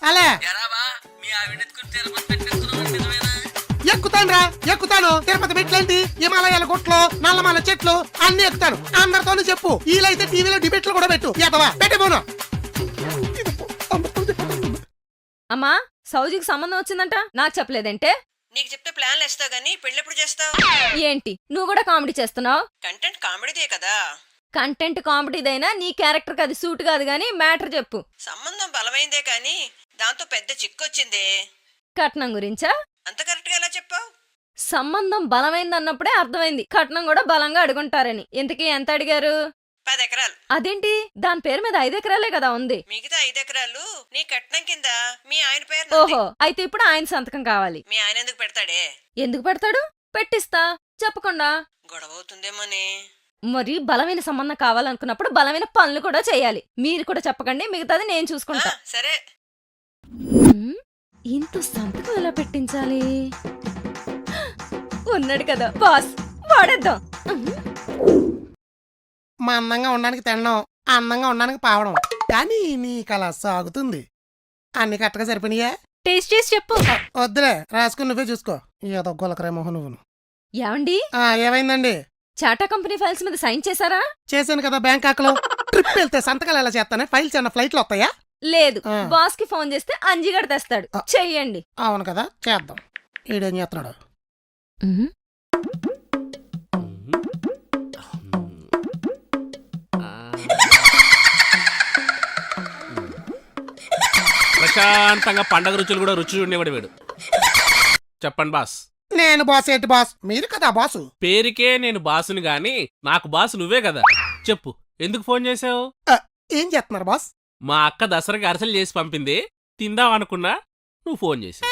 అలే ఎక్కుతాను రా, ఎక్కుతాను. తిరుపతి మెట్లేంటి, హిమాలయాల గుట్లు, నల్లమల చెట్లు అన్ని ఎక్కుతాను. అందరితోనూ చెప్పు. వీలైతే టీవీలో డిబేట్లు కూడా పెట్టు. ఎదవా పెట్టబోను. అమ్మా సౌజికి సంబంధం వచ్చిందంట, నాకు చెప్పలేదంటే. నీకు చెప్తే ప్లాన్లు వేస్తావు గానీ పెళ్ళెప్పుడు చేస్తావు? ఏంటి నువ్వు కూడా కామెడీ చేస్తున్నావు? కంటెంట్ కామెడీదే కదా. కంటెంట్ కామెడీదైనా నీ క్యారెక్టర్ అది సూట్ కాదు గానీ మ్యాటర్ చెప్పు. సంబంధం బలమైందే కానీ దాంతో పెద్ద చిక్కొచ్చిందే. కట్నం గురించా? అంత కరెక్ట్ గా ఎలా చెప్పావు? సంబంధం బలమైందన్నప్పుడే అర్థమైంది కట్నం కూడా బలంగా అడుగుంటారని. ఇంతకీ ఎంత అడిగారు? 10 ఎకరాలు. అదేంటి దాని పేరు మీద 5 ఎకరాలే కదా ఉంది. మిగతా 5 ఎకరాలు నీ కట్నం కింద మీ ఆయన పేరు. ఓహో, అయితే ఇప్పుడు ఆయన సంతకం కావాలి. మీ ఆయన ఎందుకు పెడతాడే? ఎందుకు పెడతాడు? పెట్టిస్తా చెప్పకుండా. గొడవ అవుతుందేమోనే. మరి బలమైన సంబంధం కావాలనుకున్నప్పుడు బలమైన పనులు కూడా చేయాలి. మీరు కూడా చెప్పకండి, మిగతాది నేను చూసుకుంటా. సరే. ఇంత సంతకం ఎలా పెట్టించాలి? ఉన్నాడు కదా బాస్, వాడేద్దాం. మా అందంగా ఉండడానికి తినడం, అందంగా ఉండడానికి పావడం. కానీ నీకు అలా సాగుతుంది. అన్ని కరెక్ట్గా సరిపోయినాయా? టేస్ట్ చేసి చెప్పు. వద్దులే, రాసుకుని నువ్వే చూసుకో. ఏదో గొలకరే మొహం నువ్వు. ఏమండి ఏమైందండి? చాటా కంపెనీ ఫైల్స్ మీద సైన్ చేశారా? చేశాను కదా బ్యాంకాక్ లో. ట్రిప్ వెళ్తే సంతకాలు ఎలా చేస్తానే? ఫైల్స్ ఏమన్నా ఫ్లైట్ లో వస్తాయా? లేదు, బాస్ కి ఫోన్ చేస్తే అంజిగడ తెస్తాడు. చెయ్యండి. అవును కదా, చేద్దాం. ఈడేం చేస్తున్నాడు? ప్రశాంతంగా పండగ రుచులు కూడా రుచి ఉండేవాడు వీడు. చెప్పండి బాస్. నేను బాస్ ఏంటి బాస్? మీరు కదా బాసు. పేరుకే నేను బాసుని గాని నాకు బాసు నువ్వే కదా. చెప్పు, ఎందుకు ఫోన్ చేసావు? ఏం చేస్తున్నారు బాస్? మా అక్క దసరాకి అరసలు చేసి పంపింది, తిందాం అనుకున్నా, నువ్వు ఫోన్ చేసావు.